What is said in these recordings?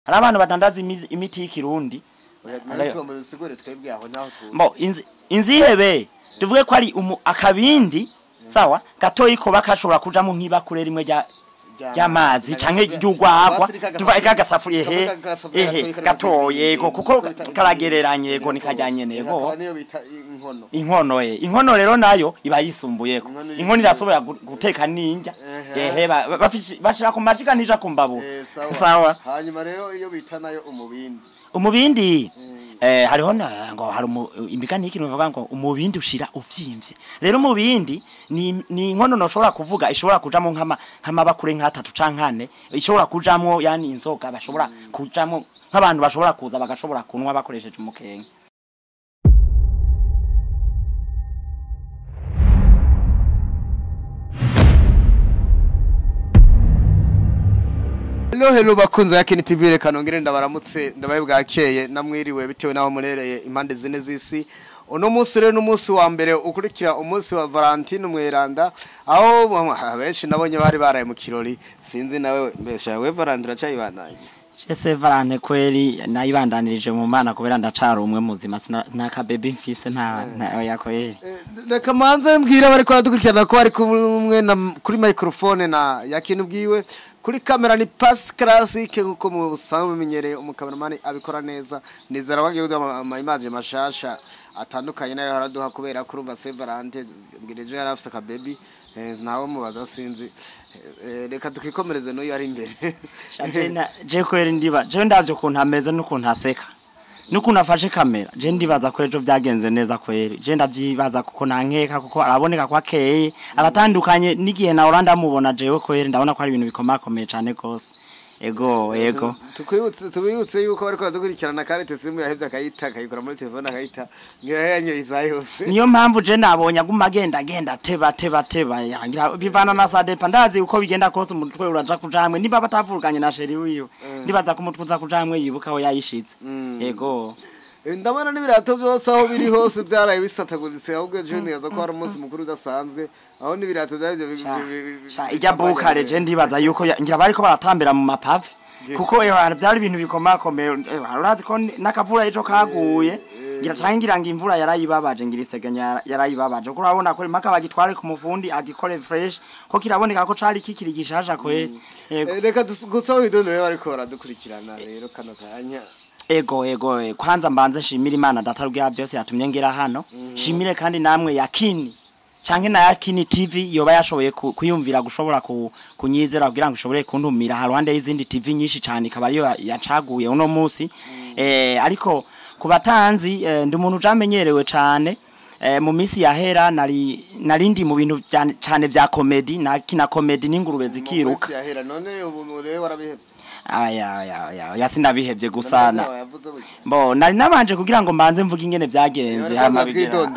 hari abantu batandaza imiti y'ikirundi Mo inzihebe tuvuge ko ari akabindi sawa gatoyi ko bakashobora kuja mu nkiba kure rimwe y'amazi canke y'ugwagwa tuva ikagasafuriye gatoye kuko karagereranye go nikajanye nego inkono rero nayo iba yisumbuye inkono irasobora guteka ninja bashira ku mashika nija kumbabu sawa hanyuma rero iyo bita nayo umubindi hariho ngo hari imigani y'ikintu bavuga ngo umubindi ushira uvyimbye rero umubindi ni inkono noshobora kuvuga ishobora kujamo nk'amabakure nk'atatu cankane ishobora kujamo yani inzoga bashobora kujamo nk'abantu bashobora kuza bagashobora kunwa bakoresheje umukenke Hello bakunze ya Kini TV kanongere ndabaramutse ndabaye bwakeye namwiriwe bitewe naho murereye impande zine z'isi uno munsi rero n'umunsi wa mbere ukurikira umunsi wa Valentine umweranda aho abenshi nabonye bari baraye mu kirori sinzi nawe mbesha we Valentine acayibandanye Ese Valentine kweli nayibandanirije mu mana kubera ndacari umwe muzima naka baby mfise nta yakoye reka manze mbwira bari ko radukurikirana ko bari kumwe kuri microphone na yakini bwiwe kuri kamera ni pass classic nkuko musanzwe menyereye umukameraman abikora neza nizera bagiye kuduha ama image mashasha atandukanye nayo haraduha kubera kurumva Valentine ngireje yarafise ka baby nawe mubaza sinzi reka tukikomereze no yari imbere je kweri ndiba je ndavyo kuntu ameze n'ukuntu aseka n'ukuntu afashe kamera je ndibaza ko ejo byagenze neza kweri je ndavyibaza kuko nankeka kuko araboneka ko akeye aratandukanye n'igihe na Orlando mubona jewe kweri ndabona ko ari ibintu bikomakomeye cyane kose ego tubibutse yuko bariko badukurikirana karete simu yahevye akayita kayikora muri telefone akayita ngira yanyo izayose niyo mpamvu je nabonye aguma agenda teba yangira bivana na sa dependazi uko bigenda kose umutwe uraja kujamwe niba batavuruganye na sheri wiyo ndibaza ko umutwe uza kujamwe yibuka aho yayishitse ego ndabona n'ibirato byose aho biri hose byaraye bisataguritse ahubwo ejo neza ko hari umunsi mukuru udasanzwe aho n'ibirato byabyo ijya buka legend ibaza yuko ngira bariko baratambera mu mapave kuko byari ibintu bikomakomeye urazi ko nakavura ejo kaguye ngira tangira ngo imvura yarayibabaje ngira iseganya yarayibabaje kuko urabona ko impaka bagitware ku mufundi agikore fresh ko kiraboneka ko cari kikiri gishasha kwe reka gusaba idondore bariko baradukurikirana rero kano kanya Ego kwanza mbanze shimira Imana datarubwira byose yatumye ngira hano shimire kandi namwe yakini canke na yakini TV yoba yashoboye kuyumvira gushobora kunyizera kugira ngo ushobore kuntumira haruhande y'izindi TV nyinshi cyane ikabari yo yacaguye uno munsi ariko kubatanzi ndi umuntu jamenyerewe cyane mu misi yahera narindi mu bintu cyane vya comedy na kina comedy n'ingurube zikiruka misi yahera none ubu rero warabihevye yasinabihevye gusana bo nari nabanje kugira ngo mbanze mvuga ingene byagenze hama bigera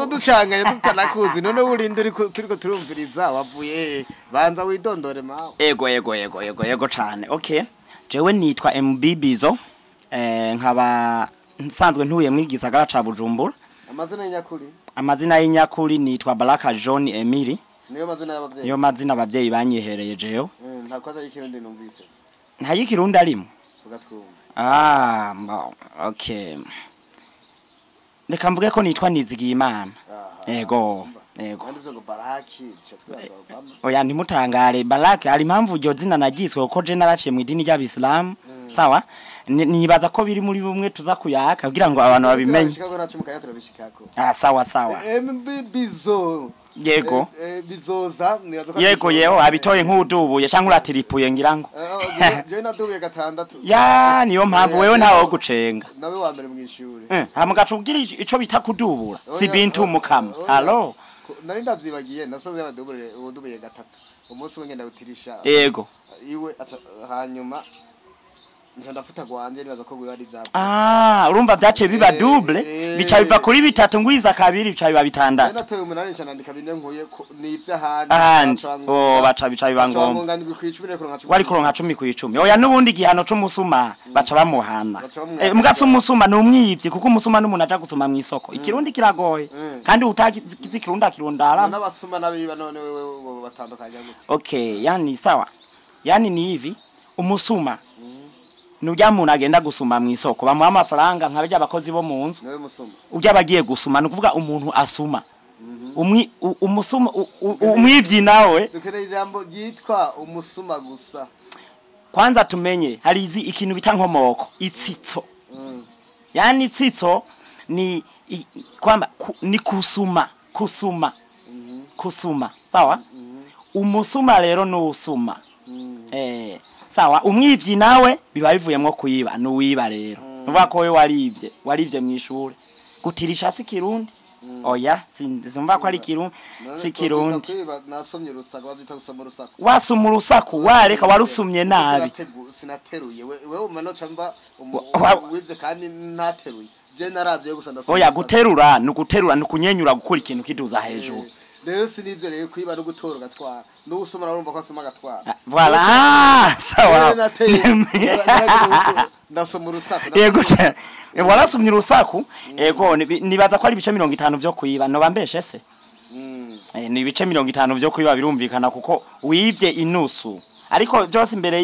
ducanganye tutanakuzi none urinde turiko turumviriza wavuye banza widondore mawe ego cyane okay jewe nitwa MB Bizo nkaba nsanzwe ntuye mu gisagara ca Bujumbura amazina y'inyakuri nitwa Baraka John Emily niyo mazina abavyeyi banyihereye jewe ntakwaza y'ikirundi numvise nta y'ikirundi arimo tugatwumva okay ndeka mvuge ko nitwa Nizigiye Imana ego ngo Baraki oya ntimutangare Baraki ari impamvu ryo zina nagiswe kuko je naraciye mu idini ry'Abislam sawa nibaza ko biri muri bumwe tuza kuyaka kugira ngo abantu babimenye sawa MB Bizo yego bizoza yego abitoye nk'udubuye cyangwa uratiripuye ngira ngo je nadubuye gatandatu ya niyo mpamvu wewe ntawo gucenga nawe wa mbere mu ishuri hamugacu ugira ico bita kudubura si bintu mukama hallo nari ndavyibagiye nasanze udubuye gatatu umunsi we ngenda utirisha yego iwe hanyuma ndafuta gwanje nibaza ko gwe ari byabo urumva byace biba double bica biva kuri bitatu ngwiza kabiri bica biba bitandatu natoye umunani cyandika bine nkuye n'ivyahandi baca bica biba ngomba wari kuronka 10 ku 10 oya nubundi gihano c'umusuma baca bamuhana mugasa umusuma numwivye kuko umusuma n'umuntu aja gusoma mu isoko ikirundi kiragoye kandi utakizi kirunda kirundara n'abasuma nabiba none wewe batandukanye gute okay yani sawa yani ni hivi umusuma nujya muntu agenda gusuma mu isoko bamuha amafaranga nk'abajya abakozi bo mu nzu nawe musuma ujya bagiye gusuma nukuvuga umuntu asuma umusuma umwivyi nawe dukeneye ijambo ryitwa umusuma gusa kwanza tumenye hari ikintu bita nkomoko itsitso yani itsitso ni kwamba ni kusuma sawa umusuma rero no usuma sawa umwivyi nawe biba bivuyemwo kuyiba nuwiba rero nuvuga ko we warivye mw'ishure gutirisha si kirundi oya simva ko ari kirundi si kirundi nasomye rusaku bavyita gusoma rusaku wasuma urusaku wareka warusumye nabi sinateruye wewe umanoca mba wivye kandi ntateruye je naravye gusa ndasoma oya guterura nukunyenyura gukora ikintu kiduza hejuru rero sinivyo rero kwiba no gutora gatwara no gusoma urumva ko asoma gatwara voilà sawa ndasoma urusaku yego warasumye urusaku yego nibaza ko ari ibice 50 byo kuyiba no bambeshe se ni ibice 50 byo kuyiba birumvikana kuko wivye inusu ariko byose imbere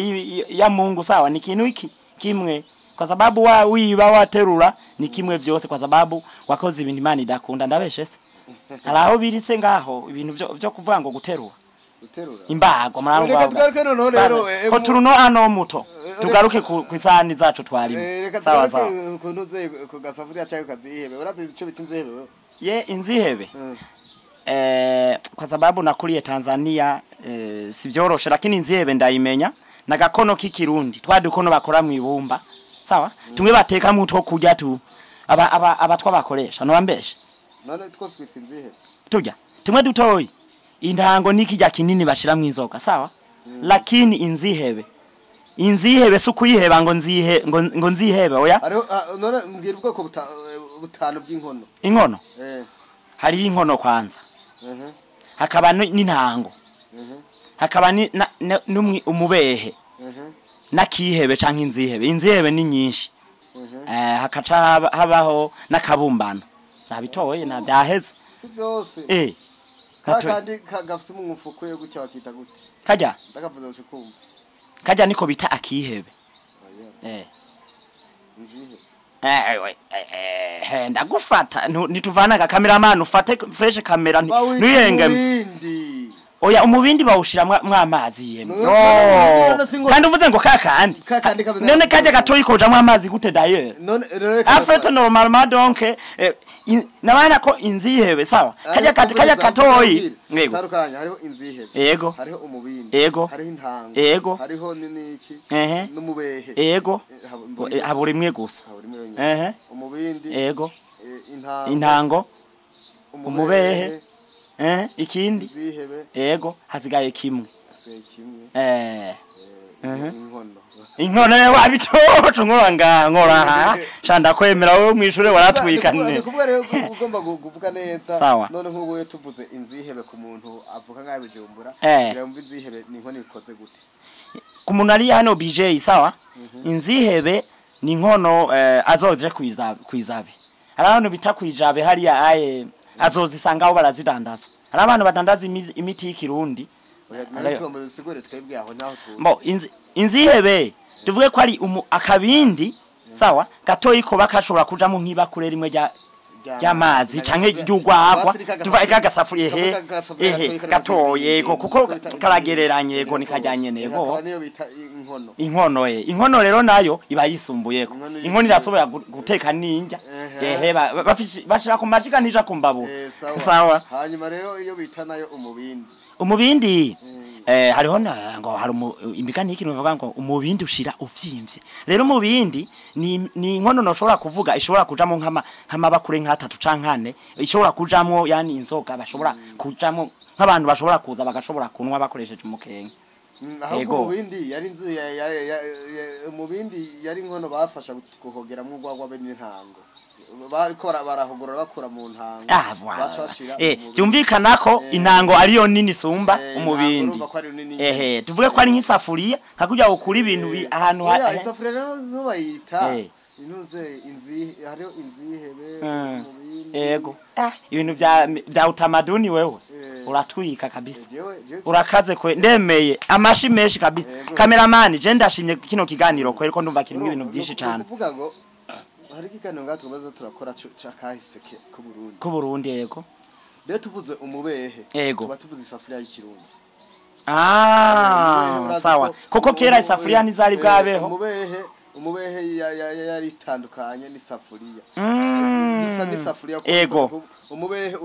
ya Mungu sawa ni kintu iki kimwe kwa sababu wiba waterura ni kimwe byose kwa sababu wakoze ibintu Imana idakunda ndabeshe se haraho birise ngaho ibintu byo kuvuga ngo guterura imbago murangwa ko turuno ano muto tugaruke ku isahani zacu twarimo sawa sawa kunuze ku gasafuriya cyayo kazihebe urazi ico biti inzihebe ye inzihebe kwa sababu nakuliye Tanzania sivyoroshe lakini inzihebe ndayimenya nagakono k'ikirundi twadukono bakora mu ibumba sawa tumwe bateka mu to kurya tu abatwa bakoresha no bambeshe none twose twitwa inzihebe turya tumwe dutoyi intango nikijya kinini bashira mu inzoka sawa lakini inzihebe sukuyiheba ngo nzihebe oya none mbwira ubwoko butanu bw'inkono inkono hari inkono kwanza hakaba n'intango hakaba n'umwi umubehe nakihebe canke inzihebe ni nyinshi hakaca habaho nakabumbano nabitoye navyaheze si byose kandi kagafise umwufuko yo gucya bakita gute kajya ndakavuza ukumva kajya niko bita akihebe ndagufata nituvana cameraman ufate fresh camera nuyenge oya umubindi bawushira mwamazi yemwe kandi uvuze ngo kakandi none kaje gatoyi koja mwamazi gute daye afete normalement donc nabana ko inzihebe sawa kaja katoyi yego tarukanya hariho inzihebe yego hariho umubindi yego hariho intango yego hariho niki numubehe yego haburi mwe gusa umubindi yego intango umubehe ikindi yego hazigaye kimwe inkono ya wabitoto nkora shanda kwemera wowe mwishure waratwikane ugomba kuvuga neza none nk'ubu tuvuze inzihebe ku muntu avuka ngabijumbura yumva inzihebe ni inkono ikoze gute ku muntu ari hano BJ sawa inzihebe ni inkono azoje kwizabe hari abantu bita kwijabe hariya aye azozisangaho barazidandaza hari abantu badandaza imiti y'ikirundi Mo inzihebe tuvuge ko ari akabindi sawa gatoyi ko bakashobora kuja mu nkiba kure rimwe y'amazi canke ry'ugwagwa tuva ikagasafuriye gatoye kuko karagereranye yego nikajyanye nego inkono rero nayo iba yisumbuyeko inkono irasobora guteka ninja bashira ku mashika nija kumbabu sawa hanyuma rero iyo bita nayo umubindi hariho ngo hari imigani y'ikintu bavuga ngo umubindi ushira uvyimbye rero umubindi ni inkono noshobora kuvuga ishobora kujamo nk'amabakure nk'atatu cankane ishobora kujamo yani inzoga bashobora kujamo nk'abantu bashobora kuza bagashobora kunwa bakoresheje umukenke yego umubindi yari inzu umubindi yari inkono bafasha guhogera mu gwagwa be n'intango barikora barahogora bakura mu ntango yumvikana ko intango ariyo nini sumba umubindi tuvuge ko ari nk'isafuriya hakujya ukuri ibintu ahantu isafuriya no bayita Inuze hariho inzihebe yego ibintu bya utamaduni wewe uratwika kabisa urakaze kwe ndemeye amashi menshi kabisa cameraman je ndashimye kino kiganiro kweri ko ndumva kirimo ibintu byinshi cyane kuvuga ngo hari kiganiro ngato bazo turakora cakahise ku Burundi yego rero tuvuze umubehe tuba tuvuze isafuriya y'ikirundi sawa koko kera isafuriya ntizari bwabeho umubehe yari itandukanye n'isafuriya n'isafuriya ego umubehe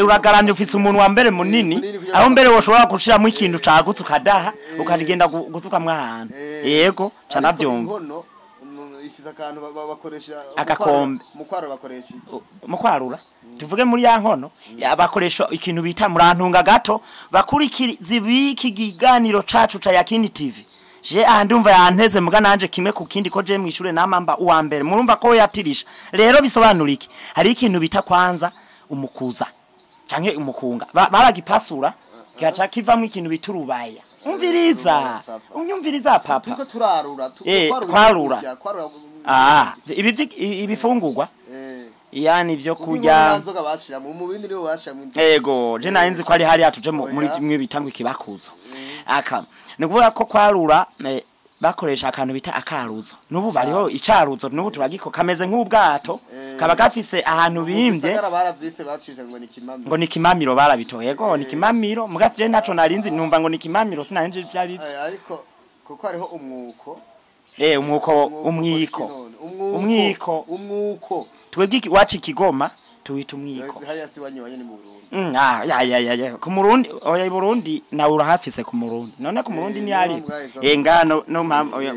uragaramye ufise umuntu wa mbere munini aho mbere woshobora gushiramo ikintu cagutse ukadaha ukagenda gusukamwe ahantu yego canavyumva isiza akantu bakoresha agakombe mukwarura tuvuge muri ya nkono bakoresha ikintu bita murantunga gato bakurikiriza ibiki giganiro cacu ca Yakini TV je ndumva yanteze muga nanje kimwe ku kindi ko je mwishure namamba uwa mbere murumva ko yatirisha rero bisobanuriki hari ikintu bita kwanza umukuza canke umukunga baragipasura kigaca kivamwe ikintu biturubaya umviriza papa tuko turarura kwarura ibifungurwa yani byo kurya yego je narinzi ko ari hari atuje muri kimwe bitangwa ikibakuzo aka nikuvuga ko kwarura bakoresha akantu bita akaruzo nubu bariho icaruzo nubu turagiko kameze nk'ubwato kaba gafise ahantu bimbye ngo ni kimamiro barabitoye yego ni kimamiro mugati je naco narinzi numva ngo ni kimamiro sinanje byari ariko kuko hariho umwuko umwuko twebwe wacu Kigoma tuwita umwiko hariya si wanyibanye ni mu Burundi ku Murundi oya Burundi na urahafise ku Murundi none ku Murundi ni ari engano no mama oya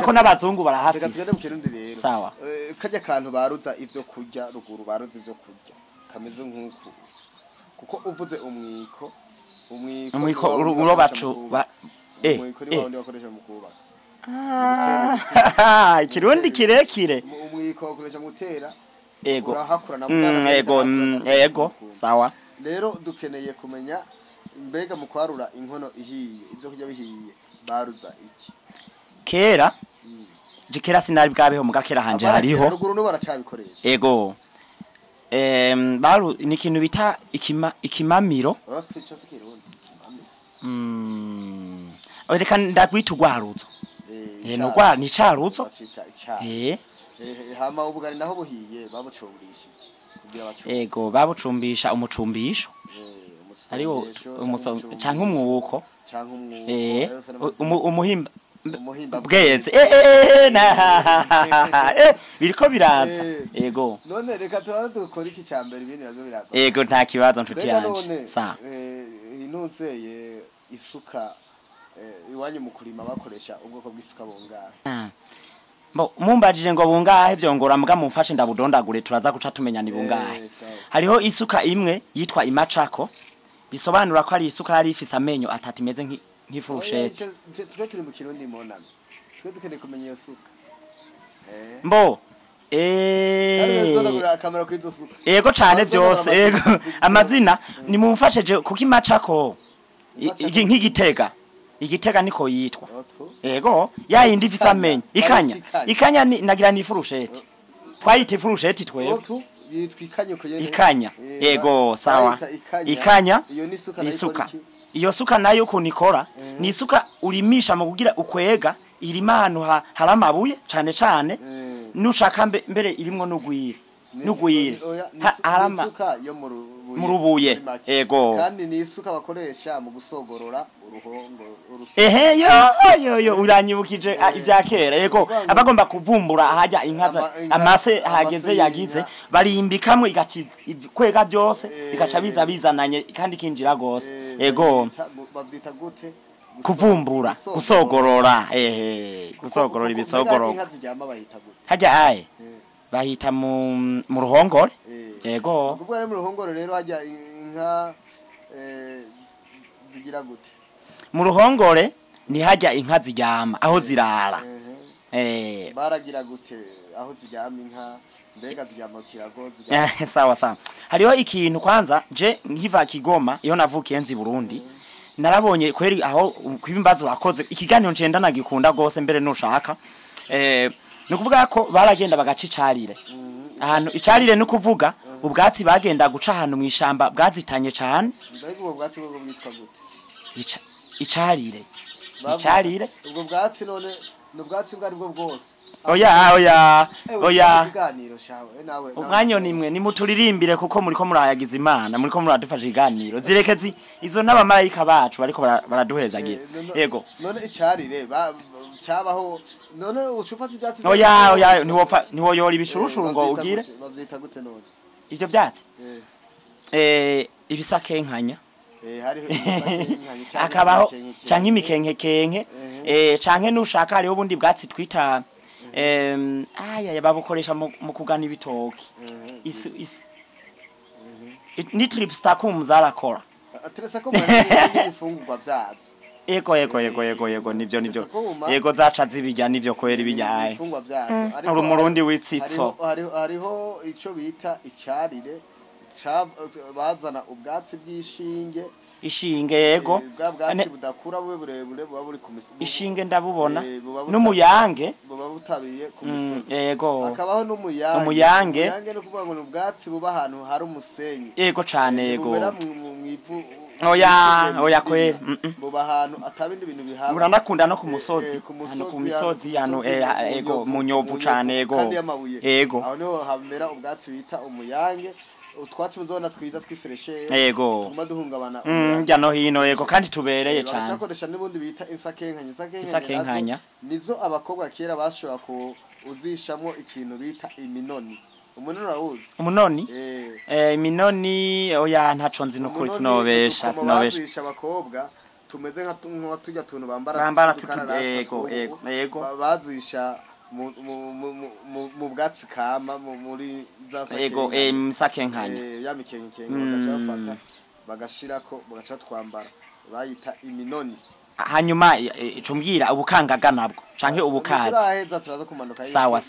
ko n'abazungu barahafise tugende mu Kirundi rero sawa kajya kantu baruza ivyo kurya ruguru baruza ivyo kurya kameze nk'uko kuko uvuze umwiko urobacu umwiko ni wandi bakoresha mu kubaka Kirundi kirekire umwiko bakoresha mu gutera ego sawa rero dukeneye kumenya mbega mu kwarura inkono ihiye ivyo kurya bihiye baruza iki kera jikera sinari bwabeho mugakera hanje hariho ruguru no baracabikoresha ego baru ni kintu bita ikimamiro reka ndagwita ugwaruzo no ni caruzo hama ubugari naho buhiye babucumbisha kugira bacu ego babucumbisha umucumbisho ariwo canke umwuko umuhimba bweze biriko biraza ego none reka dukora iki cyambere ibindi nazo biraza ego nta kibazo ntuti yanje sa intunseye isuka iwanyu mu kurima bakoresha ubwoko bw'isuka bungahe mumbajije ngo bungahe vyongora muga mumfashe ndabudondagure turaza guca tumenya ni bungahe hariho isuka imwe yitwa imacako bisobanura ko ari isuka yari ifise amenyo atatu imeze nk'ifurusheti twe turi mu Kirundi monana twe dukeneye kumenya iyo suka ego cane vyose ego amazina ni mumfasheje kuko imacako igitega niko yitwa ego yayindi ifise amenyo ikanya nagira ni furusheti twayita furusheti twebwe ikanya ego sawa ikanya isuka iyo suka nayo kunikora ni isuka ulimisha mu kugira ukwega irimano haramabuye cane nushaka mbere irimo nugwire harama isuka yo mu rubuye ego kandi ni isuka bakoresha mu gusogorora uruhongo yo uranyibukije ibya kera yego abagomba kuvumbura hajya inkaza amase hageze yagize barimbikamwe igaciza kwega byose igaca bizananye kandi kinjira gose yego bavyita gute kuvumbura gusogorora gusogorora ibisogoro hajya bahita mu ruhongore yego ubwo ari mu ruhongore rero hajya inka zigira gute mu ruhongore ni hajya inka ziryama aho zirara baragira gute aho ziryama inka mbega ziryama kirago sawa hariho ikintu kwanza je nkiva Kigoma iyo navukiye nzi Burundi narabonye kweri aho kwibimbazo wakoze ikiganiro ncenda nagikunda gose mbere nushaka no kuvuga ko baragenda bagaca icarire ahantu icarire no kuvuga ubwatsi bagenda guca ahantu mwishamba bwazitanye cyane mbega ubwo bwatsi bwo bwitwa gute icarire ubwo bwatsi none no bwatsi bwari bwo bwose oya iganiro shawe nawe umwanya nimwe nimuturirimbire kuko muriko murayagiza imana muriko muradufasha iganiro zireke izo n'abamarayika bacu bariko baraduhezagira yego none icarire cyabaho none ucufatse ibyatsi oya niwo yori bishurushuru ngo ugire bavyita gute none ivyo byatsi ibisakenkanya hariho ibisakenkanya akabaho canke imikenkekenke canke nushaka hariho ubundi bwatsi twita babukoresha mu kugana ibitoki isi ni tripstakum zarakora ateresa ko mwari ifungurwa byazo ego nivyo yego zaca zibijya nivyo kwera ibijyaye ifungurwa byazo ari umurundi witsitso hariho ico bita icarire bazana ubwatsi bw'ishinge yego bwatsi budakura bube burebure buba buri ku misozi ishinge ndabubona n'umuyange buba butabiye ku misozi yego akabaho n'umuyange no kuvuga ngo ubwatsi buba ahantu hari umusenyi yego cane yego mwivu oya kwera buba ahantu atabindi bintu bihaba uranakunda no ku musozi hano ku misozi hano yego mu nyovu cane yego aho niho hamera ubwatsi bita umuyange utwatsi muzona twiza twisereshe yego tuma duhungabana njya no hino yego kandi tubereye cyane cyakoresha nibundi bita insakenkanya nizo abakobwa kera bashobora ku uzishamo ikintu bita iminoni umunoni rawuzi iminoni oya ntaco nzi nukuri sinobesha bazisha abakobwa tumeze nka tujya tuntu bambara yego bazisha mu bwatsi kama muri za misakenkanya ya mikenke bagaca bafata bagashirako bagaca twambara bayita iminoni hanyuma icumbwira ubukangaga nabwo canke ubukazi turaheza turaza kumanuka sawa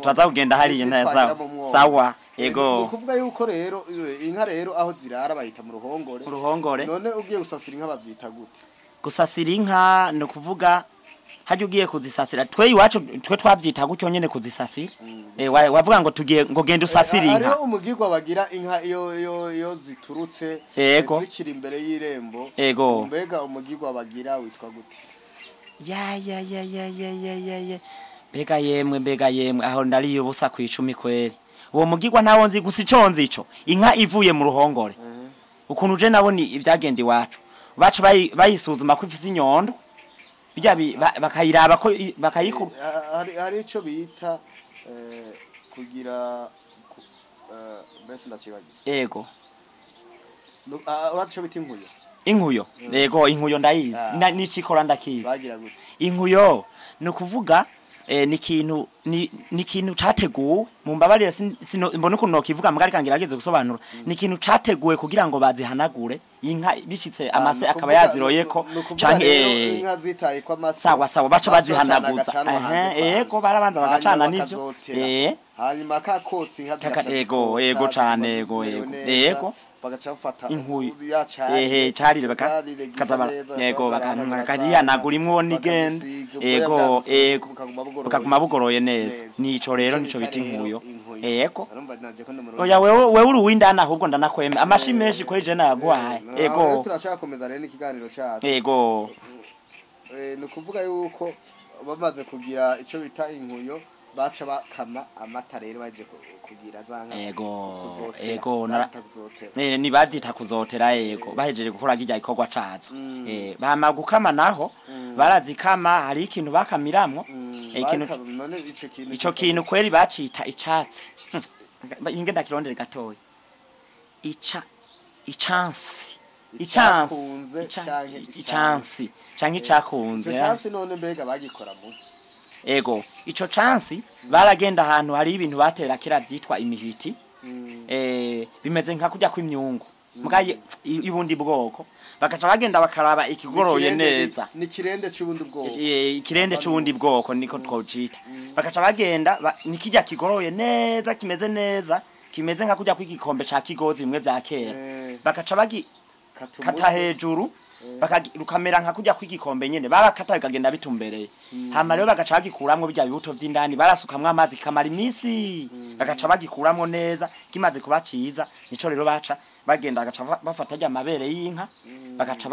turaza kugenda hariye neza sawa yego ukuvuga yuko rero inka rero aho zirara bayita mu ruhongore none ugiye gusasira inka bavyita gute gusasira inka no kuvuga haje ugiye kuzisasira twe iwacu twe twavyita gutyo nyene kuzisasira wavuga ngo tugiye ngo genda usasira inka ariho umugirwa bagira inka yo ziturutse zikiri imbere y'irembo mbega umugirwa bagira witwa gute mbega yemwe aho ndari ubusa ku 10 kweri uwo mugirwa nawo nzi gusa iconzi ico inka ivuye mu ruhongore ukuntu je naboni ivyagenda iwacu baca bayisuzuma ko ifise inyondo bijya bakayiraba ko bakayikuru hari ico bita kugira bese ndakibaje yego uratsho bita inkuyo yego inkuyo ndayizi n'icikora ndakizi bagira gute inkuyo no kuvuga ni kintu categuwe mu mbabarira mbona ukuntu nokivuga mugari kangira ageze gusobanura ni kintu categuwe kugira ngo bazihanagure inka bicitse amase akaba yaziroyeko canke inka zitaye kwa amase sawa baca bazihanaguza yego barabanza bagacana nivyo hanyuma kakotsi inka yego cane yego bagaca bafata carire bakazabara yego bakariyanagura imwo nigende yego bakaguma bugoroye neza nico rero nico bita inkuyo yego oya wewe uri uwindana ahubwo ndanakweme amashi menshi kweje naguhaye yego turashaka komeza rero ikiganiro cyacu yego no kuvuga yuko bamaze kugira ico bita inkuyo baca bakama amata rero baje kugira zanga yego ni bazita kuzotera yego bahejeje gukora kijya ikorwa cazo bama gukama naho barazikama hari ikintu bakamiramwo ico kintu kweri bacita icatsi inge ndakirondere gatoya icyansi canke icakunze icyansi none mbega bagikora mu ego ico chansi baragenda ahantu hari ibintu batera kera byitwa imihiti bimeze nka kujya kw'imyungu mugaye ibundi bwoko bagaca bagenda bakaraba ikigoroye neza ni kirende cy'ubundi bwoko ikirende cy'ubundi bwoko niko twocita bagaca bagenda nikijya kigoroye neza kimeze neza kimeze nka kujya kw'igikombe ca kigozi bimwe bya kera bagaca bagi kata hejuru rukamera nka kujya kwigikombe nyene barakata bikagenda bitumbereye hama rero bagaca bagikuramwo bijya bibuto vy'indani barasukamwe amazi kamara imisi bagaca bagikuramwo neza kimaze kuba ciza nico rero baca bagenda bagaca bafata ajya amabere y'inka bagaca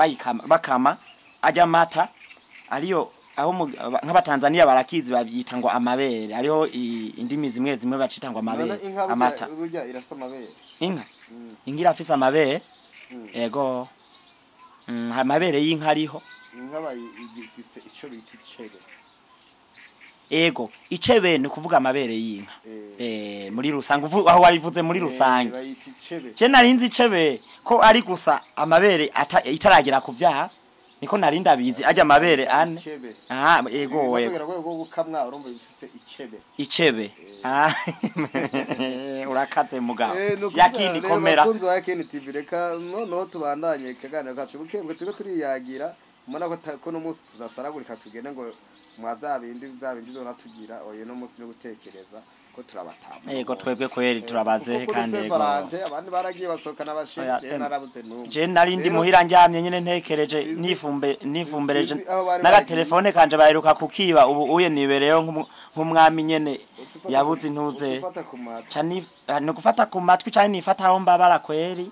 bakama ajya mata ariyo aho nk'abatanzania barakizi babyita ngo amabere ariho indimi zimwe zimwe bacita ngo amabere amata burya irafisa amabere inka irafisa amabere ego amabere y'inka ariho inka bayifise ico bita icebe ego icebe ni kuvuga amabere y'inka muri rusange aho wabivuze muri rusange je narinzi icebe ko ari gusa amabere itaragera ku vyaha niko narinda bizi ajya amabere ane ego gukamwa urumva bifise icebe urakaze mugabo yakini komera kunzo yakini TV reka no tubandanye kaganira kacu bukembwe tuko turiyagira umana ko no munsi tudasaragurika tugende ngo mwazabindi donatugira oye no munsi no gutekereza ko turabatama ego twebwe kweri turabaze kandi ego abandi baragiye basokana abashije narabuze numwe je narindi muhira njyamye nyene ntekereje nifumbereje naga telefone kanje baheruka kukiba ubu uye nibereyo nk'umwami nyene yabuze intuze cyane no gufata ku matwi cyane nifata aho mbabara kweri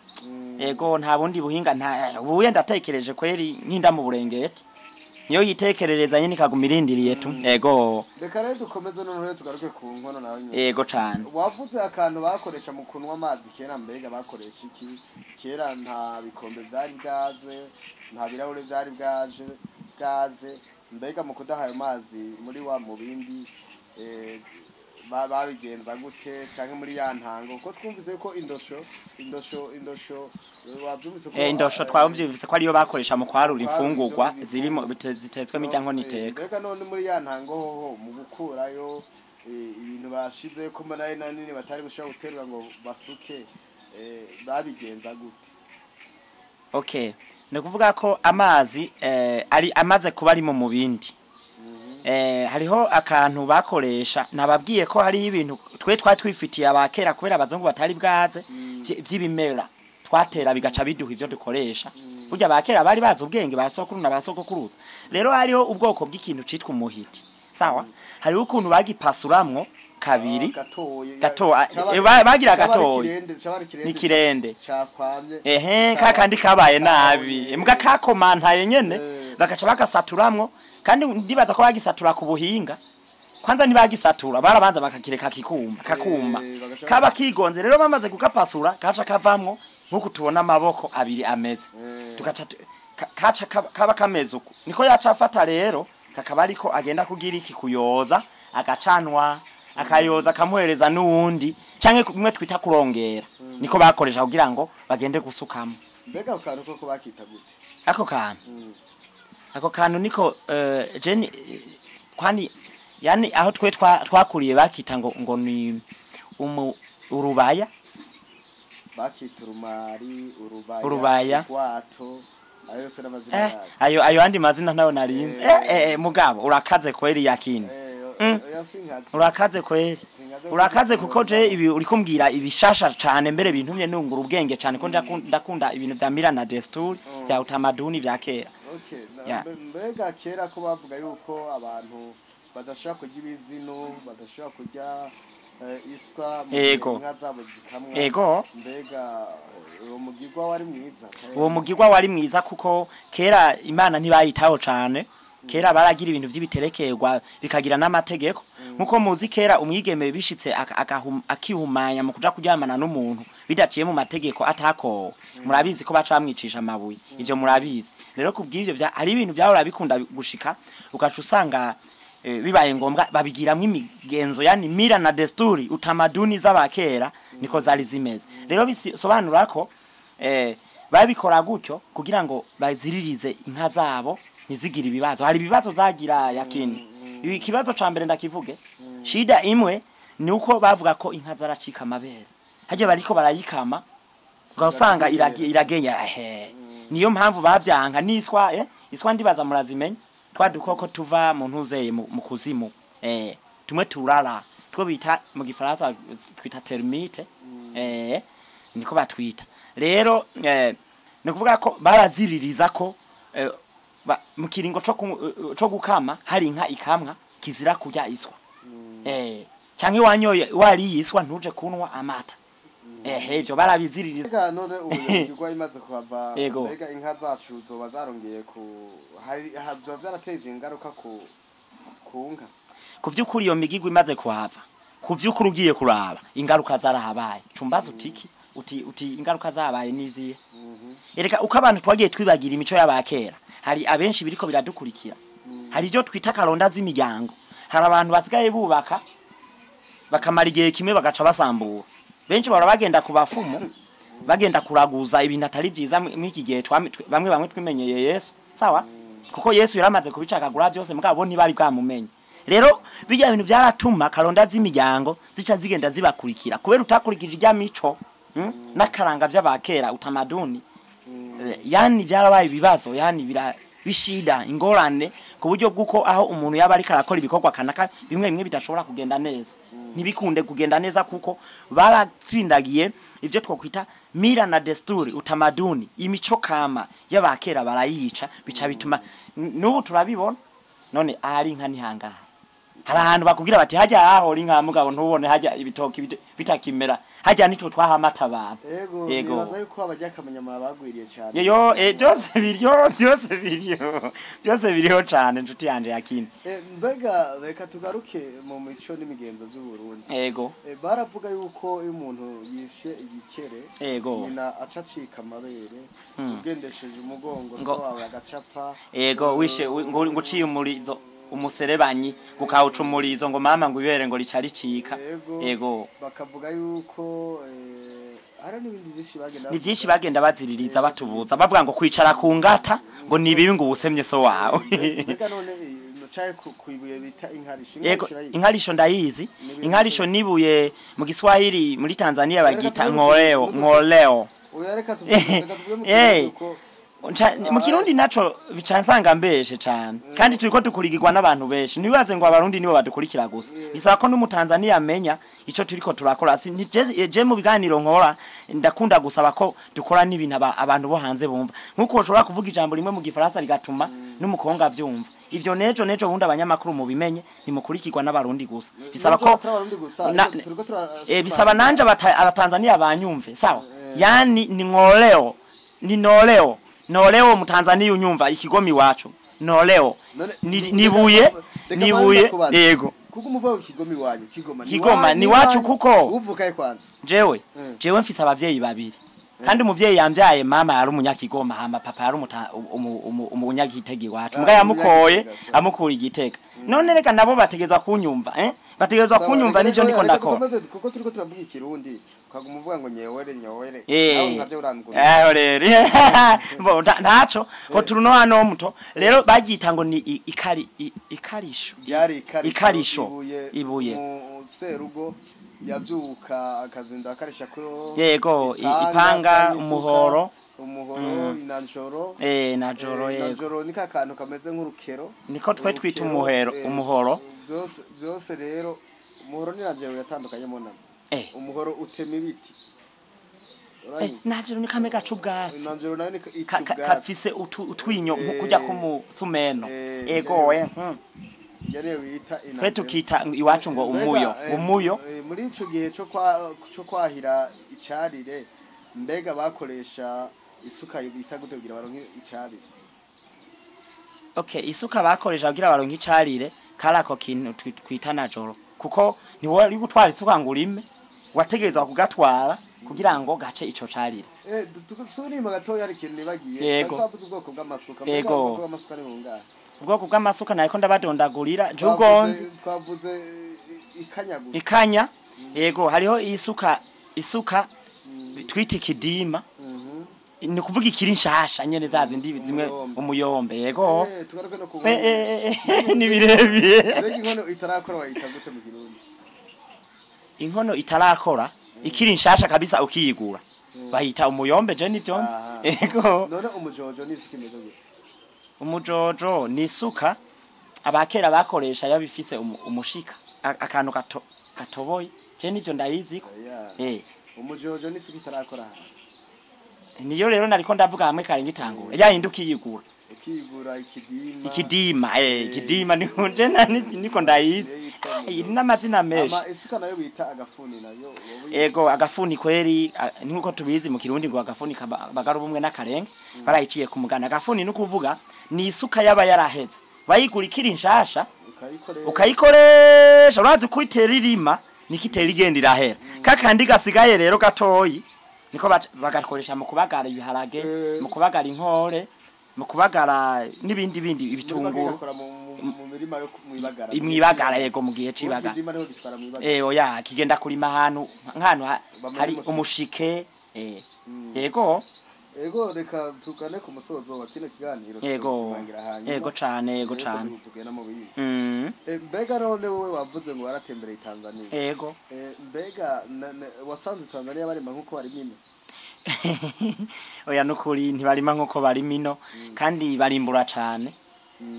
ego nta bundi buhinga nta ubuye ndatekereje kweri nkinda mu burengeti niyo yitekerereza nyine kagumirindiriye tu ego reka rero dukomeze none tugaruke ku nkono nawe nyine ego cyane wavuze akantu bakoresha mu kunwa amazi kera mbega bakoresha iki kera nta bikombe byari gaze nta birahure byari gaze mbega mu kudahaye amazi muri wa mubindi babigenza gute canke muri ya ntango uko twumvise ko indosho wavyumvise ko indosho twumvise ko ariyo bakoresha mu kwarura imfungurwa zirimo zitetswe miryango niteka mbega none muri ya ntango ho mu gukurayo ibintu bashize ko manaye nanini batari gushaka guterwa ngo basuke babigenza gute okay no kuvuga ko amazi ari amaze kuba ari mu mubindi hariho akantu bakoresha nababwiye ko hari ibintu twe twifitiye abakera kubera abazungu batari bwaze vy'ibimera twatera bigaca biduha ivyo dukoresha burya abakera bari bazi ubwenge basokuru na basokokuruza rero hariho ubwoko bw'ikintu citwa umuhiti sawa hariho ukuntu bagipasuramwo kabiri bagira gatoye ni kirende kakandi kabaye nabi mbwa kakomantaye nyene bagaca bagasaturamwo kandi ndibaza ko bagisatura ku buhinga kwanza nibagisatura barabanza bakakireka kakuma kaba kigonze rero bamaze kugapasura kaca kavamwo nkuko tubona amaboko abiri ameze tugaca kaca kaba kameze uko niko yaca afata rero kakaba ariko agenda kugira iki kuyoza agacanwa akayoza kamuhereza nuwundi canke kumwe twita kurongera niko bakoresha kugira ngo bagende gusukamo mbega ukantu ko bakita gute ako kantu niko jeni kwani yani aho twe twakuriye bakita ngo ni urubaya bakita urumari urubaya kwato ayo se namazina ayo andi mazina nayo narinze mugabo urakaze kweri yakini urakaze kweri urakaze kuko je ibi uri kumbwira ibishasha cyane mbere bintumye nungura ubwenge cyane ko ndakunda ibintu vya mira na desturi vya utamaduni vya kera mbega kera ko bavuga yuko abantu badashaka kujya ibizino badashaka kujya iswa mu nka zabo zikamwa mbega uwo mugirwa wari mwiza kuko kera Imana ntibayitaho cyane kera baragira ibintu vy'ibiterekerwa bikagira n'amategeko nkuko muzi kera umwigeme bishitse akihumanya mu kuja kuryamana n'umuntu bidaciye mu mategeko atako murabizi ko baca bamwicisha amabuye ivyo murabizi rero kubw'ivyo ari ibintu byahora bikunda gushika ukaca usanga bibaye ngombwa babigiramwe imigenzo yani mira na desturi utamaduni z'abakera niko zari zimeze rero bisobanura ko babikora gutyo kugira ngo baziririze inka zabo nizigira ibibazo hari ibibazo zagira yakini ibi kibazo ca mbere ndakivuge shida imwe ni uko bavuga ko inka zaracika amabere haje bariko barayikama ugasanga iragenya niyo mpamvu bavyanka niswa iswa ndibaza murazimenya twadukoko tuva mu ntuzeye mu kuzimu tumwe turara two bita mu gifaransa twita termite niko batwita rero ni kuvuga ko baraziririza ko mu kiringo co gukama hari inka ikamwa kizira kurya iswa canke wanyoye wari iswa ntuje kunwa amata hejo barabiziririza none ubugirwa imaze kuhava mbega inka zacu zoba zarongeye ku hari havyo vyarateze ingaruka ku nka kuvyukuri iyo migigwa imaze kuhava kuvyukuri ugiye kuraba ingaruka zarahabaye cumbaza uti ingaruka zabaye niziye ereka uko abantu twagiye twibagira imico y'abakera hari abenshi biriko biradukurikira hari ivyo twita karonda z'imiryango hari abantu basigaye bubaka bakamara igihe kimwe bagaca basambura benshi bara bagenda ku bafumu bagenda kuraguza ibintu atari vyiza mw'iki gihe bamwe twimenyeye Yesu sawa kuko Yesu yaramaze kubicakagura byose mugabo ntibari bwamumenye rero bijya bintu byaratuma karonda z'imiryango zica zigenda zibakurikira kubera utakurikije ijya mico nakaranga vy'abakera utamaduni yani byarabaye ibibazo yani bishida ingorane ku buryo bwuko aho umuntu yaba ari karakora ibikorwa kanaka bimwe bitashobora kugenda neza nibikunde kugenda neza kuko baratsindagiye ivyo twokwita mira na desturi utamaduni imico kama y'abakera barayica bica bituma n'ubu turabibona none ari inka nihanga hari ahantu bakubwira bati hajya aho inka mugabo ntubone hajya ibitoki bitakimera hajya nitwe twahamata abantu yego nibaza yuko abajya kamenya mabagwiriye cyane yo byose biriho cyane nshuti yanje yakini mbega reka tugaruke mu mico n'imigenzo by'u Burundi yego baravuga yuko iyo umuntu yishe igikere yego nyina acacika amabere ugendesheje umugongo so wawe agacapa yego wishe nguciye umurizo umuserebanyi gukawuca umurizo ngo mama ngo ibere ngo ricaricika yego bakavuga yuko ara ni byinshi bagenda baziririza batubuza bavuga ngo kwicara ku ngata ngo nibibi ngo ubusemye so wawe mbega none caye kuibuye bita inkarisho inkarisho ndayizi inkarisho nibuye mu Giswahili muri Tanzania bagita ngoleo uyareka tuvuge uko mu Kirundi naco bicansanga mbeshe cyane kandi turiko dukurigirwa n'abantu benshi nibaze ngo abarundi nibo badukurikira gusa bisaba ko n'umutanzania amenya ico turiko turakora je mu biganiro nkora ndakunda gusaba ko dukora n'ibintu abantu bo hanze bumva nkuko ushobora kuvuga ijambo rimwe mu gifaransa rigatuma n'umukonga vyumva ivyo nejo bundi abanyamakuru mu bimenye nimukurikirwa n'abarundi gusa bisaba ko bisaba nanje abatanzania banyumve sawa yani ni ngoleo ni noleo Noleo mutanzania unyumva ikigomi wacu noleo nibuye yego kuko umuva ikigomi wanyu kigoma ni wacu kuko uvukaye kwanza jewe mfise abavyeyi babiri kandi umuvyeyi yambyaye mama yari umunyakigoma hama papa yari umunyagitegi wacu mbwa yamukoye amukura igitega none reka nabo bategeza kunyumva bategezwa kunyumva nivyo ndiko ndakora kuko turiko turavuga ikirundi ukaguma uvuga ngo nyewere naho nkavyo urangura rero bo ntaco ko turuno hano muto rero bagita ngo ni ikarisho ibuye serugo yavyuka akazinda akarisha ko yego ipanga umuhoro inanjoro najoro yego najoro nika kantu kameze nk'urukero niko twe twita umuhoro byose rero umuhoro niranjewe yatandukanye mona umuhoro utema ibiti najoro nikame gacu bwatsi najoro nayo kafise utwinyo kujya kumusumeno ego yare wita twe tukita iwacu ngo umuyo muri ico gihe cyo kwahira icarire mbega bakoresha isuka bita gutegira baronke icarire isuka bakoresha kugira baronke icarire karako kintu twita najoro kuko ni wari gutwara isuka ngo urime wategerezwa kugatwara kugira ngo gace ico carire tugusurima gatoya ari kintu nibagiye twavuze ubwoko bw'amasuka bw'amasuka ni bungahe ubwoko bw'amasuka nayiko ndabadondagurira jugonzi twavuze ikanya yego hariho isuka twita ikidima ni kuvuga ikiri nshasha nyene zazi ndibi zimwe umuyombe yego tugaruke no ku ni birebire inkono itarakora wayita gute mu Kirundi inkono itarakora ikiri nshasha kabisa ukiyigura bahita umuyombe je nivyo yego none umujojo n'isuka imeze gute umujojo ni isuka abakera bakoresha yabifise umushika akantu gatoboye je nivyo ndayizi umujojo n'isuka itarakora niyo rero nariko ndavuga hamwe kare ngitangura yahinduka yigura ukigura ikidima ikidima niko ndayizi iri n'amazina menshi isuka nayo bita agafuni nayo ego agafuni kweri nkuko tubizi mu kirundi ngo agafuni bagara ubumwe n'akarenge barayiciye ku mugana agafuni no kuvuga ni isuka yaba yaraheze bayigura ikiri nshasha ukayikoresha urazi kwitera irima nikitera igenda irahera kakandi gasigaye rero gatoyi niko bagakoresha mu kubagara ibiharage mu kubagara inkore mu kubagara n'ibindi ibitunguru imwibagara yego mu gihe cibaga oya kigenda kurima ahantu hari umushike yego reka tukane ku musozo wa kino kiganiro yego cane tugenda mu biyi mbega none wowe wavuze ngo waratembereye Tanzania yego mbega wasanze Tanzania barima nkuko bari mino oya nukuri ntibarima nkuko bari mino kandi barimbura cane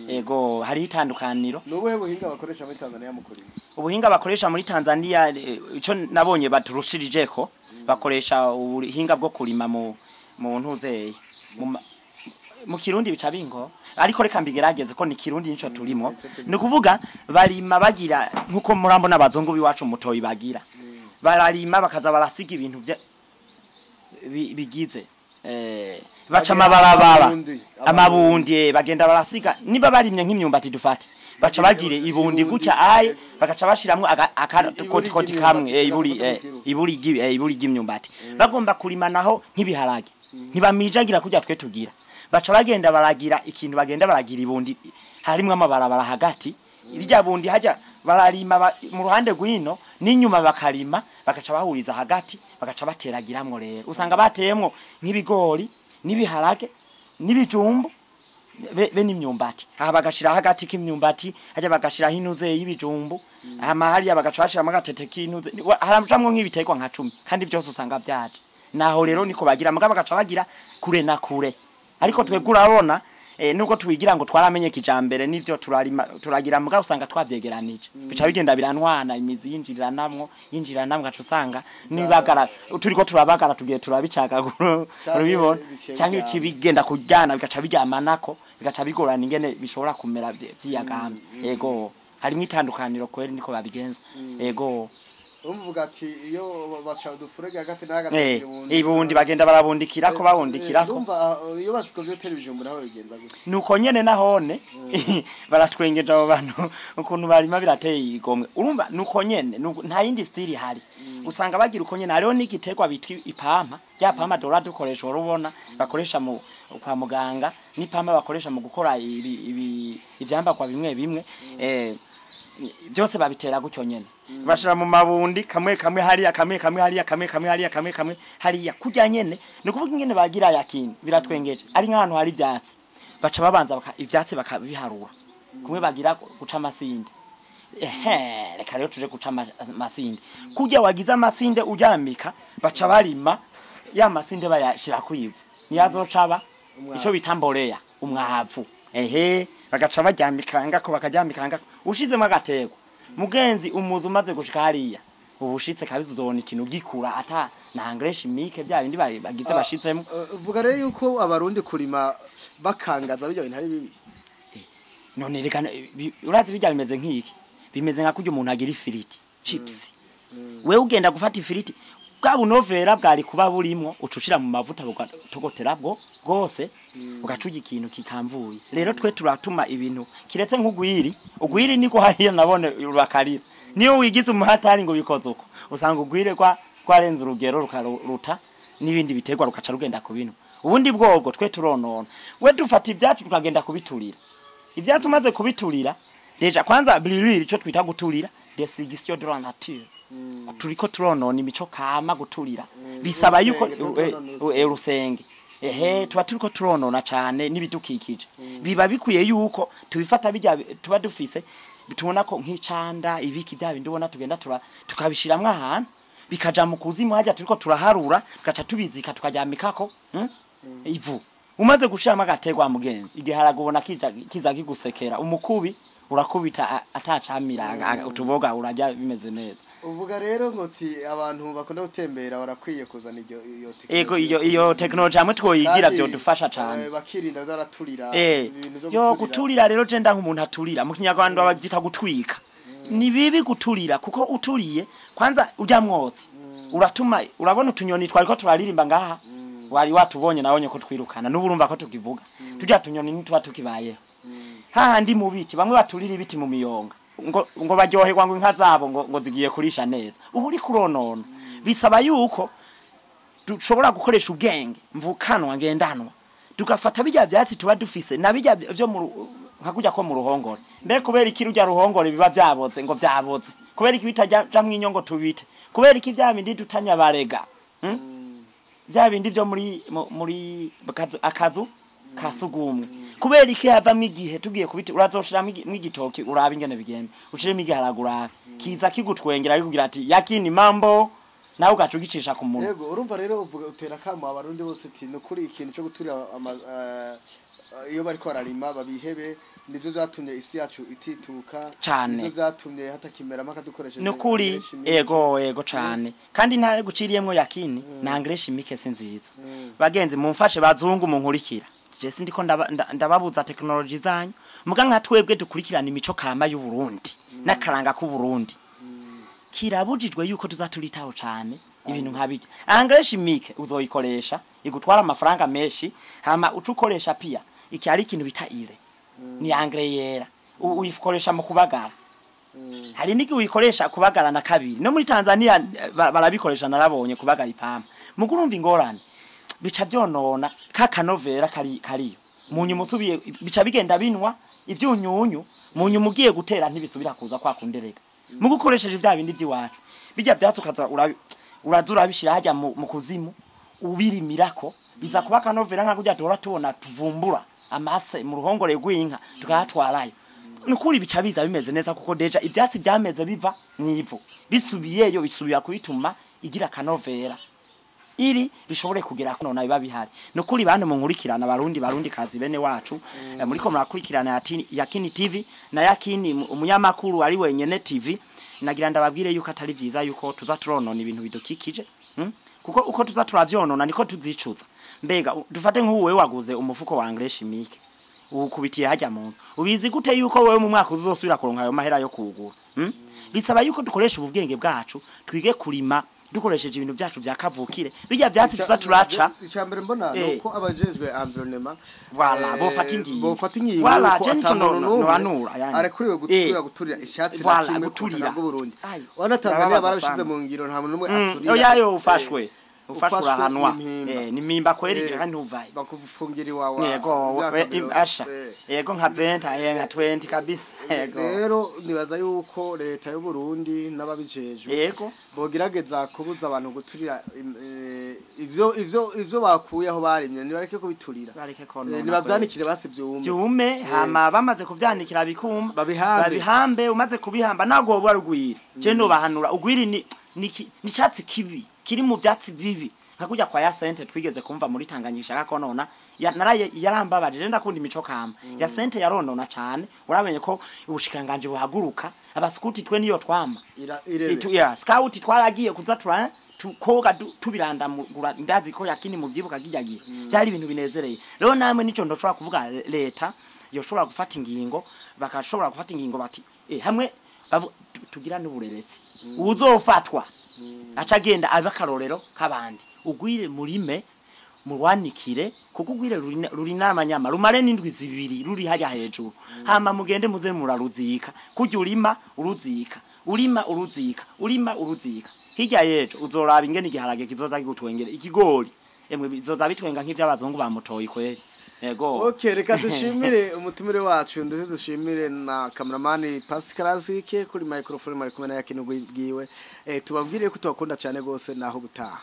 ego hari itandukaniro nubuhe buhinga bakoresha muri Tanzania mu kurima ubuhinga bakoresha muri Tanzania ico nabonye baturushirijeko bakoresha ubuhinga bwo kurima mu ntuzeye mu kirundi bica bingo ariko reka mbigerageze ko ni kirundi nico turimo ni kuvuga barima bagira nkuko murambo n'abazungu biwacu mutoyi bagira bararima bakaza barasiga ibintu bigize baca amabarabara amabundi bagenda barasiga niba barimye nk'imyumbati dufate baca bagire ibundi gutya aye bagaca bashiramwe akakoti kamwe iburi ry'imyumbati bagomba kurima naho nk'ibiharage ntibamijagira kujya twe tugira baca bagenda baragira ikintu bagenda baragira ibundi harimwe amabarabara hagati irya bundi hajya bararima mu ruhande rwino n'inyuma bakarima bagaca bahuriza hagati bagaca bateragiramwo rero usanga bateyemwo nk'ibigori n'ibiharage n'ibijumbu be n'imyumbati aha bagashira hagati k'imyumbati hajya bagashira hinuze y'ibijumbu ama hariya bagaca bashira agatete k'inuze haramjamwo nk'ibitegwa nka 10 kandi byose usanga byaje naho rero niko bagira mugabo bagaca bagira kure na kure ariko twebwe urabona nuko twigira ngo twaramenye kijambere nivyo turagira mugabo usanga twavyegeranije bica bigenda birantwana imizi yinjiranamwo gacu usanga nibagara turiko turabagara tugiye turabicaka urubibona cyangwa ikibigenda kujyana bigaca bijyamanako bigaca bigorana ingene bishobora kumera vyiyagambe yego harimo itandukaniro kweri niko babigenza yego umvuga ati iyo baca udufurege hagati na hagati ibundi bagenda barabundikira ko babundikira ko iyo bashikoze television naho bigenza gute nuko nyene nahone baratwengeje abo bantu ukuntu barima birateye igomwe urumva nuko nyene nta yindi style hari usanga bagira uko nyene hariho n'igitegwa bitwa ipampa ya pampa dora dukoresha urubona bakoresha mu kwa muganga ni pampa bakoresha mu gukora ivyamba kwa bimwe byose babitera gutyo nyene bashira mu mabundi kamwe hariya kamwe hariya kujya nyene no kuvuga ingene bagira yakini biratwengeje ari nk'ahantu hari ivyatsi baca babanza ivyatsi bakabiharura kumwe bagira guca amasinde reka rero tuje guca amasinde kujya wagiza amasinde ujyamika baca barima ya masinde bayashira kwivu niyazocaba ico bitamboreya umwahavu bagaca bajyamikanga ko bakajyamikanga ushizemo agatego mugenzi umuzi umaze gushika hariya ubushitse kabizuzona ikintu gikura ata na engrais chimique bya bindi bagize bashitsemo vuga rero yuko abarundi kurima bakangaza bijya bintu ari bibi none reka urazi bijya bimeze nk'iki bimeze nka kujya umuntu agira ifiriti chips we ugenda gufata ifiriti bwa bunovera bwari kuba burimo ucushira mu mavuta bugotera bwose ugacuja ikintu kikamvuye rero twe turatuma ibintu kiretse ugwiri niko hariya nabone urakarira niyo wigize umuhatari ngo bikoze uko usanga ugwire kwarenza urugero rukaruta nibindi bitegwa rukaca rugenda ku bintu ubundi bwobwo twe turonona we dufata ibyacu tukagenda kubiturira ibyatsi umaze kubiturira deja kwanza biliriri cyo twita guturira desigistio de la nature turiko turonona imico kama guturira bisaba yuko urusenge tuba turiko turonona cyane nibidukikije biba bikuye yuko tubifata bijya tuba dufise bitubona ko nk'icanda ibiki bya bindi ubona tugenda tukabishiramwe ahantu bikaja mu kuzimu hajya turiko turaharura gaca tubizika tukajyamikako ivu umaze gushiramo agategwa mugenzi igiharagubona kiza kigusekera umukubi urakubita atacamira utuboga urajya bimeze neza. Uvuga rero ngo ti abantu bakunda gutembera barakwiye kuzana iyo technology. Iyo technology amwe twoyigira byo dufasha cyane. Bakirinda zaraturira ibintu byo guturira rero je nda nk'umuntu aturira mu kinyarwanda babyita gutwika. Ni bibi guturira kuko uturiye kwanza ujya mwotsi. Uratuma urabona utunyoni twariko turaririmba ngaha. Wari watubonye nabonye ko twirukana n'uburumva ko tukivuga. Tujya tunyoni nitwa tukibaye. Hahandi mu biti bamwe baturira ibiti mu miyonga ngo baryoherwa ngo inka zabo ngo zigiye kurisha neza. Ubu uri kuronona bisaba yuko dushobora gukoresha ubwenge mvukanwa ngendanwa tugafata bijya byatsi tuba dufise na bijya byo nkakujya ko mu ruhongore mbere kubera iki rujya ruhongore biba byaboze ngo byaboze kubera iki bitajya mwinyongo tubite kubera iki bya bindi dutanya barega bya bindi byo muri akazu kasugumwe kubera iki havamwe igihe tugiye kubita urazoshira mwigitoki uraba ingene bigenda ushiremo igiharagura kiza kigutwengera ari kugira ati yakini mambo nawe ugacugicisha ku muntu. Yego urumva rero uvuga utera kamo abarundi bose ati no kuri ikintu cyo guturira iyo bari kwararima babihebe nivyo byatumye isi yacu itituka nivyo byatumye hatakimera maka dukoresheje no kuri ego cyane kandi nta guciriyemwo yakini na engrais chimique sinziza bagenzi mumfashe bazungu munkurikira Jesi ndiko ndababuza technology zanyu muga nka twebwe dukurikirana imico kama y'u Burundi nakaranga ku Burundi kirabujijwe yuko tuzaturitaho cyane ibintu nkabijya engrais chimique uzoyikoresha igutwara amafaranga menshi hama ucukoresha pia iki ari ikintu bita ire ni engrais yera uyikoresha mu kubagara hari niki uyikoresha kubagara na kabiri no muri Tanzania barabikoresha narabonye kubagara ipamba mugurumva ingorane bica byonona kakanovera kariyo munyu musubiye bica bigenda binwa ivyunyunyu munyu mugiye gutera ntibisubira kuza kwa kundereka mugukoresheje bya bindi by'iwacu bijya byatsukaza uradura bishira hajya mu kuzimu ubirimirako biza kuba kanovera nka kujya tora tubona tuvumbura amase mu ruhongore rw'inka tukatwarayo nukuri bica biza bimeze neza kuko deja ibyatsi byameze biva nivu bisubiyeyo bisubira kuyituma igira kanovera iri bishobore kugera ko nona biba bihari nukuri bande mu nkurikirana barundi kazi bene wacu muriko murakurikirana yakini TV na yakini umunyamakuru ari wenyene TV nagira ndababwire yuko atari vyiza yuko tuzaturonona ibintu bidukikije kuko uko tuzaturavyonona niko tuzicuza mbega dufate nk'uwe waguze umufuko wa engrais chimique ukubitiye hajya mu nzu ubizi gute yuko wewe mu mwaka uzosubira kuronka ayo mahera yo kugura bisaba yuko dukoresha ubwenge bwacu twige kurima dukoresheje ibintu byacu bya kavukire bijya byatsi tuzaturaca icambere mbona nuko abajejwe environnement voilà bofata ingingo voilà no anura yani arekuriwe guturira ishatsi na kimwe guturira mu Burundi wana Tanzania barashize mu ngiro nta muntu numwe aturira oyayo ufashwe hanwa ni mimba kweli kandi uvaye bakufungira iwawa yego asha yego nka 20 nka 20 kabisa yego rero nibaza yuko leta y'u Burundi n'ababijejwe yego bogerageza kubuza abantu guturira ivyo bakuye aho barimye nibareke ko biturira nibavyanikire basi byume hama bamaze kuvyanikira bikumba babihambe umaze kubihamba nago barugwira je no bahanura ugwiri ni cyatsi kibi kiri mu byatsi bibi nkakujya kwa ya sente twigeze kumva muri Tanganyisha gakonona yarambabaje ndakunda imico kama ya sente yaronona cyane uramenye ko ubushikanganje buhaguruka abaskuti twe niyo twama ya scout twaragiye kuzatura tukoga tubiranda ndazi ko yakini mu byibuka gijagiye byari ibintu binezereye rero namwe nico ndoshobora kuvuga leta yoshobora gufata ingingo bakashobora gufata ingingo bati hamwe tugira n'ubureretsi uzofatwa acagenda abakarorero kabandi ugwire murime murwanikire kuko ugwire ruri namanyama rumare n'indwi zibiri ruri hajya hejuru hama mugende muze muraruzika kujya urima uruzika hirya yejo uzoraba ingene igiharage kizoza gutwengera ikigori emwe bizoza bitwenga nk'ivy'abazungu bamutoyi kweri yego okay reka dushimire umutumire wacu ndetse dushimire na cameraman Pascal kuri microphone mari kumena yakino bwiwe tubabwire ko tubakunda cyane gose naho gutaha